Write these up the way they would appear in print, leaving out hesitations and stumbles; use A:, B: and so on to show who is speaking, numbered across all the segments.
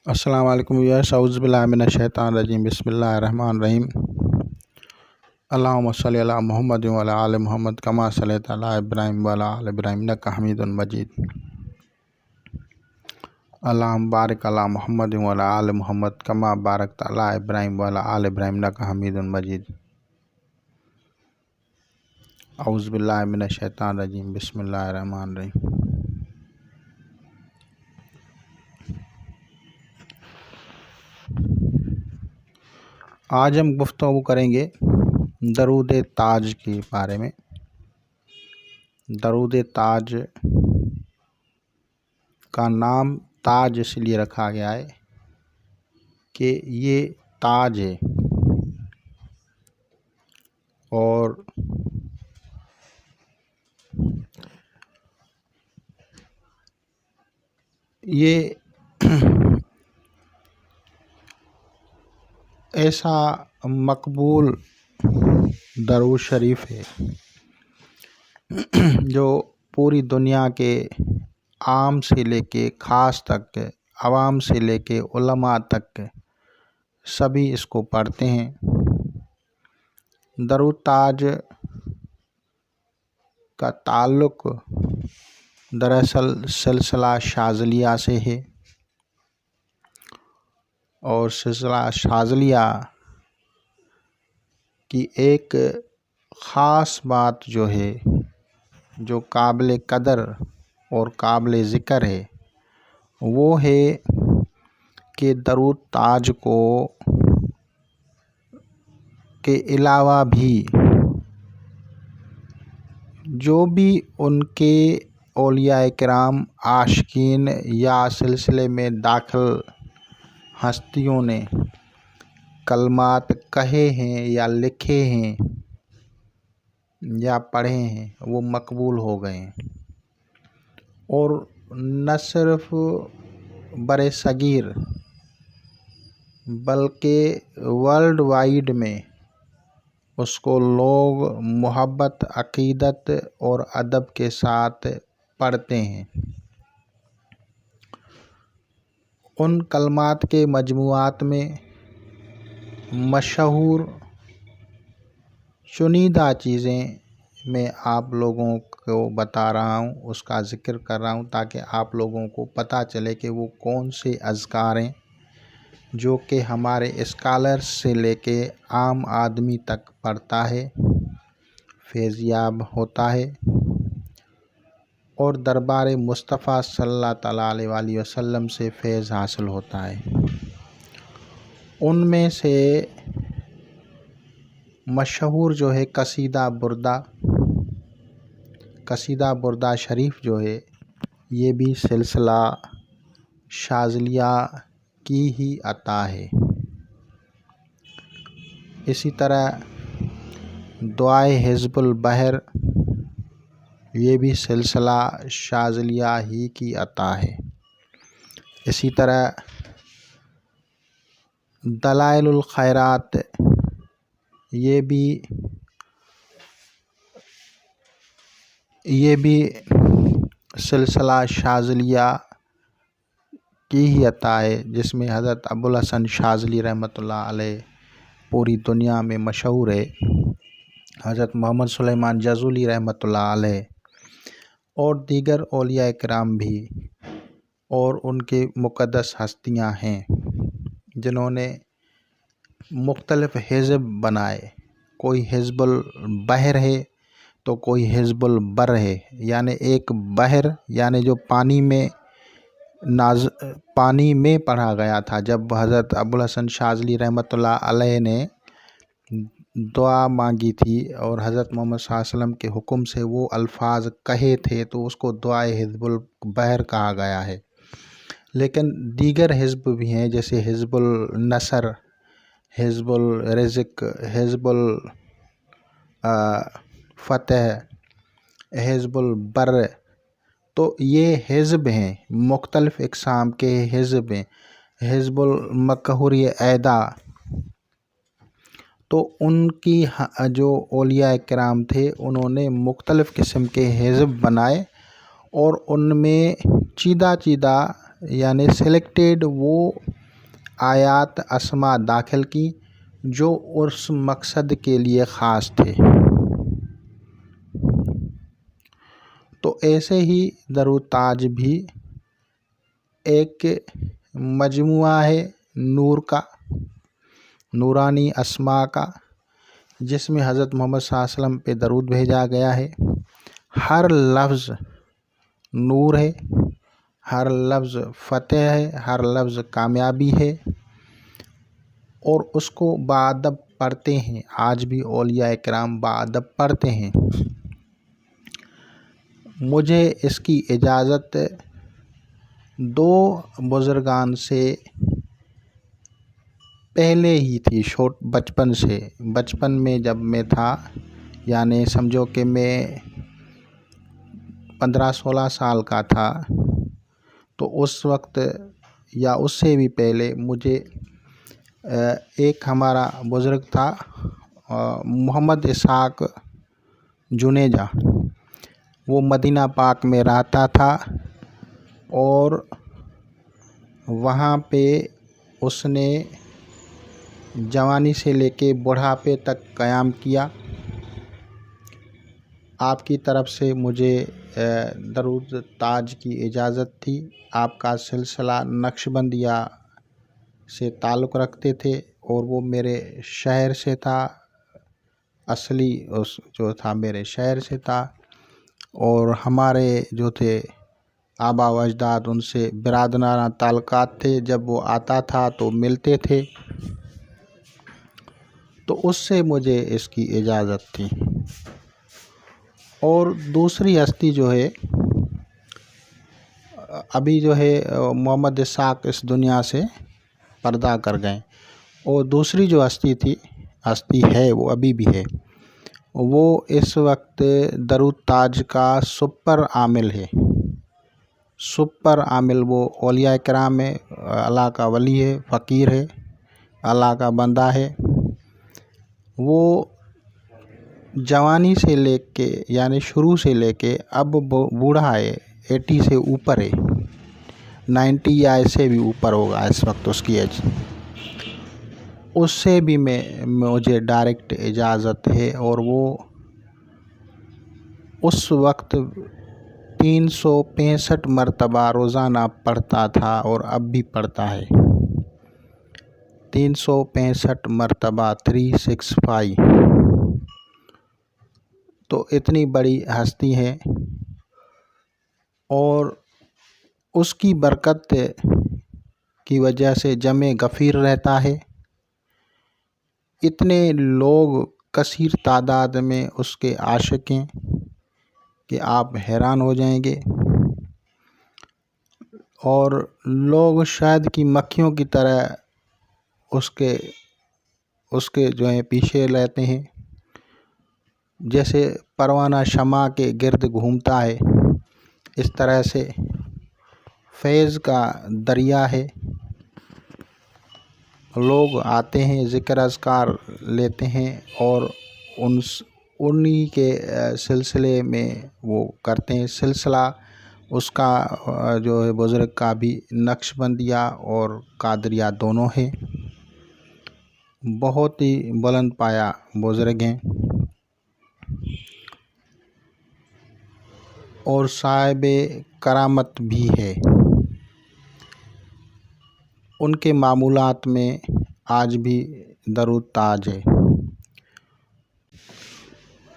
A: अस्सलाम वालेकुम व्यूअर्स, औज़ु बिल्लाहि मिनश शैतानिर रजीम, बिस्मिल्लाहिर रहमानिर रहीम। अल्लाहुम्मा सल्लि अला मुहम्मद व अला आलि मुहम्मद कमा सल्लैता अला इब्राहीम व अला आलि इब्राहीम इन्नका हमीदुम मजीद। अल्लाहुम्मा बारिक अला मुहम्मद व अला आलि मुहम्मद कमा बारकता अला इब्राहीम व अला आलि इब्राहीम इन्नका हमीदुम मजीद। औज़ु बिल्लाहि मिनश शैतानिर रजीम, बिस्मिल्लाहिर रहमानिर रहीम। आज हम गुफ्तगू करेंगे दरूद ताज के बारे में। दरूद ताज का नाम ताज इसलिए रखा गया है कि ये ताज है और ये ऐसा मकबूल दरूद शरीफ है जो पूरी दुनिया के आम से लेके ख़ास तक, आवाम से लेके उलमा तक सभी इसको पढ़ते हैं। दरूद ताज का ताल्लुक़ दरअसल सिलसिला शाज़लिया से है और सिलसिला शाज़लिया की एक ख़ास बात जो है, जो काबिल कदर और काबिल ज़िक्र है, वो है कि दरूद ताज को के अलावा भी जो भी उनके औलिया किराम, आशिकीन या सिलसिले में दाखिल हस्तियों ने कलमात कहे हैं या लिखे हैं या पढ़े हैं, वो मकबूल हो गए हैं। और न सिर्फ बरे सगीर बल्कि वर्ल्ड वाइड में उसको लोग मोहब्बत, अक़ीदत और अदब के साथ पढ़ते हैं। उन कलमात के मजमुआत में मशहूर चुनिंदा चीज़ें मैं आप लोगों को बता रहा हूँ, उसका ज़िक्र कर रहा हूँ ताकि आप लोगों को पता चले कि वो कौन से अज़कार हैं जो कि हमारे स्कॉलर्स से लेके आम आदमी तक पढ़ता है, फैज़याब होता है और दरबार मुस्तफ़ा सल्लल्लाहु अलैहि वसल्लम से फैज़ हासिल होता है। उनमें से मशहूर जो है कसीदा बुर्दा शरीफ जो है, ये भी सिलसिला शाज़लिया की ही अता है। इसी तरह दुआए हिज़्बुल बहर, ये भी सिलसिला शाज़लिया ही की अता है। इसी तरह दलाइलुल खैरात, ये भी सिलसिला शाज़लिया की ही अता है, जिसमें हज़रत अबुल हसन शाज़ली रहमतुल्लाह अलैह पूरी दुनिया में मशहूर है। हज़रत मोहम्मद सुलेमान जज़ूली रहमतुल्लाह अलैह और दीगर औलिया किराम भी और उनके मुक़द्दस हस्तियां हैं जिन्होंने मुख्तलिफ़ हिज़्ब बनाए। कोई हिज़्बुल बहर है तो कोई हिज़्बुल बर है, यानी एक बहर यानी जो पानी में पढ़ा गया था। जब हज़रत अबुल हसन शाज़ली रहमतुल्लाह अलैह ने दुआ मांगी थी और हज़रत मोहम्मद सल्लल्लाहु अलैहि वसल्लम के हुक्म से वो अल्फाज कहे थे, तो उसको दुआए हिज़्बुल बहर कहा गया है। लेकिन दीगर हिज़्ब भी हैं, जैसे हिज़्बुल नसर, हिज़्बुल रिज़्क़, हिज़्बुल फ़तह, हिज़्बुल बर, तो ये हिज़्ब हैं, मुख्तलिफ़ इक़साम के हिज़्ब हैं। हिज़्बुल मकहूरी ऐदा, तो उनकी जो औलिया किराम थे उन्होंने मुख्तलिफ़ किस्म के हिज़्ब बनाए और उनमें चीदा यानी सिलेक्टेड वो आयात अस्मा दाखिल की जो उस मकसद के लिए ख़ास थे। तो ऐसे ही दरूद ताज भी एक मजमुआ है नूर का, नूरानी अस्मा का, जिसमें हज़रत मोहम्मद सल्लल्लाहु अलैहि वसल्लम पे दरूद भेजा गया है। हर लफ्ज़ नूर है, हर लफ्ज़ फ़तेह है, हर लफ्ज़ कामयाबी है और उसको बाअदब पढ़ते हैं। आज भी औलिया इकराम बाअदब पढ़ते हैं। मुझे इसकी इजाज़त दो बुज़ुर्गान से पहले ही थी, बचपन से। बचपन में जब मैं था, यानी समझो कि मैं 15-16 साल का था, तो उस वक्त या उससे भी पहले मुझे एक हमारा बुज़ुर्ग था मोहम्मद इसहाक़ जुनेजा, वो मदीना पाक में रहता था और वहाँ पे उसने जवानी से लेके बुढ़ापे तक क़याम किया। आपकी तरफ से मुझे दरूद ताज की इजाज़त थी। आपका सिलसिला नक्शबंदिया से ताल्लुक़ रखते थे और वो मेरे शहर से था, असली उस जो था मेरे शहर से था और हमारे जो थे आबा व अजदाद उनसे बिरादराना ताल्लुकात थे। जब वो आता था तो मिलते थे, तो उससे मुझे इसकी इजाज़त थी। और दूसरी हस्ती जो है अभी जो है मोहम्मद इसहाक़ इस दुनिया से पर्दा कर गए, और दूसरी जो हस्ती है वो अभी भी है। वो इस वक्त दरूद ताज का सुपर आमिल है। सुपर आमिल वो औलिया इकराम है, अल्लाह का वली है, फ़कीर है, अल्लाह का बंदा है। वो जवानी से लेके यानी शुरू से लेके अब बूढ़ा है, 80 से ऊपर है, 90 या इससे भी ऊपर होगा इस वक्त उसकी एज। उससे भी मुझे डायरेक्ट इजाज़त है और वो उस वक्त 365 मरतबा रोज़ाना पढ़ता था और अब भी पढ़ता है। 365 मरतबा 365। तो इतनी बड़ी हस्ती है और उसकी बरकत की वजह से जमे गफ़ीर रहता है। इतने लोग कसीर तादाद में उसके आशिक हैं कि आप हैरान हो जाएंगे, और लोग शहद की मक्खियों की तरह उसके जो है पीछे रहते हैं। जैसे परवाना शमा के गिर्द घूमता है, इस तरह से फैज़ का दरिया है। लोग आते हैं, ज़िक्र अज़कार लेते हैं और उन्हीं के सिलसिले में वो करते हैं। सिलसिला उसका जो है बुज़ुर्ग का भी नक्शबंदिया और कादरिया दोनों है। बहुत ही बुलंद पाया बुज़ुर्ग हैं और साहिबे करामत भी है। उनके मामूलात में आज भी दरूद ताज है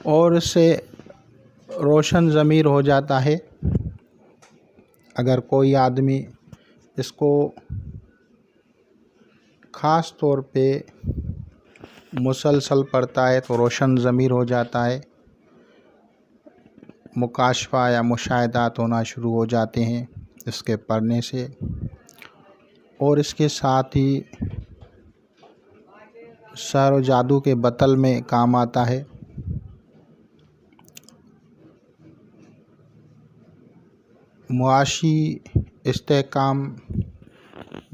A: और इससे रोशन ज़मीर हो जाता है। अगर कोई आदमी इसको ख़ास तौर पे मुसलसल पढ़ता है तो रोशन ज़मीर हो जाता है, मुकाशफा या मुशाहिदात होना शुरू हो जाते हैं इसके पढ़ने से। और इसके साथ ही शहर व जादू के बतल में काम आता है। मुआशी इस्तेहकाम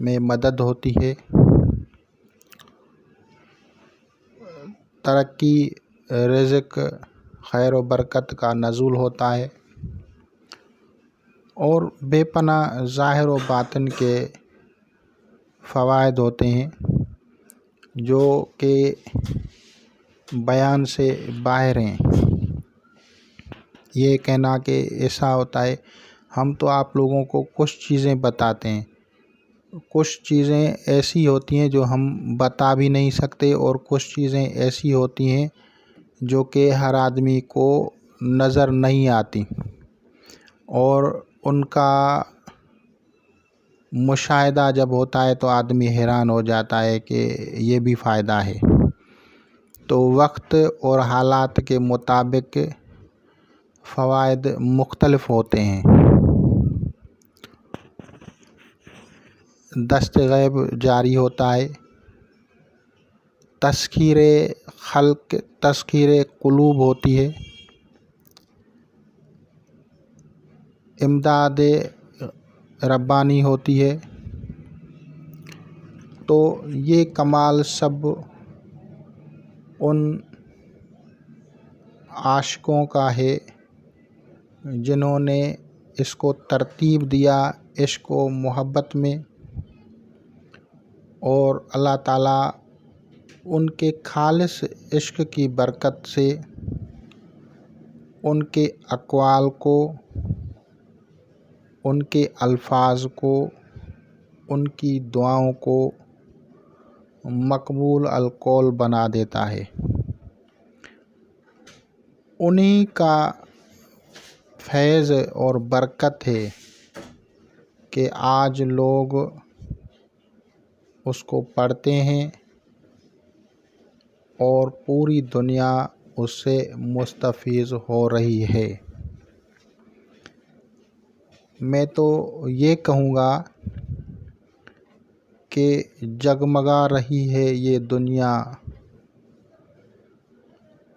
A: में मदद होती है, तरक्की, रिज़्क़, खैर व बरकत का नज़ूल होता है और बेपनाह ज़ाहिर व बातिन के फ़वाइद होते हैं जो कि बयान से बाहर हैं। ये कहना कि ऐसा होता है, हम तो आप लोगों को कुछ चीज़ें बताते हैं, कुछ चीज़ें ऐसी होती हैं जो हम बता भी नहीं सकते, और कुछ चीज़ें ऐसी होती हैं जो कि हर आदमी को नज़र नहीं आती, और उनका मुशाहिदा जब होता है तो आदमी हैरान हो जाता है कि ये भी फ़ायदा है। तो वक्त और हालात के मुताबिक फ़वाइद मुख्तलिफ होते हैं। दस्त गैब जारी होता है, तज़कीरे खल्क, तज़कीरे कुलूब होती है, इमदाद रब्बानी होती है। तो ये कमाल सब उन आशिकों का है जिन्होंने इसको तरतीब दिया इश्क़ व मोहब्बत में, और अल्लाह ताला उनके खालिस इश्क़ की बरकत से उनके अक़वाल को, उनके अल्फाज को, उनकी दुआओं को मकबूल अलकौल बना देता है। उन्हीं का फैज़ और बरकत है कि आज लोग उसको पढ़ते हैं और पूरी दुनिया उससे मुस्तफ़ीज़ हो रही है। मैं तो ये कहूँगा कि जगमगा रही है ये दुनिया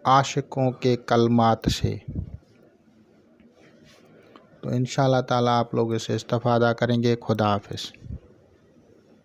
A: आशिकों के कलमात से। तो इंशाअल्लाह ताला आप लोग इसे इस्तिफ़ादा करेंगे। खुदा हाफ़िज़।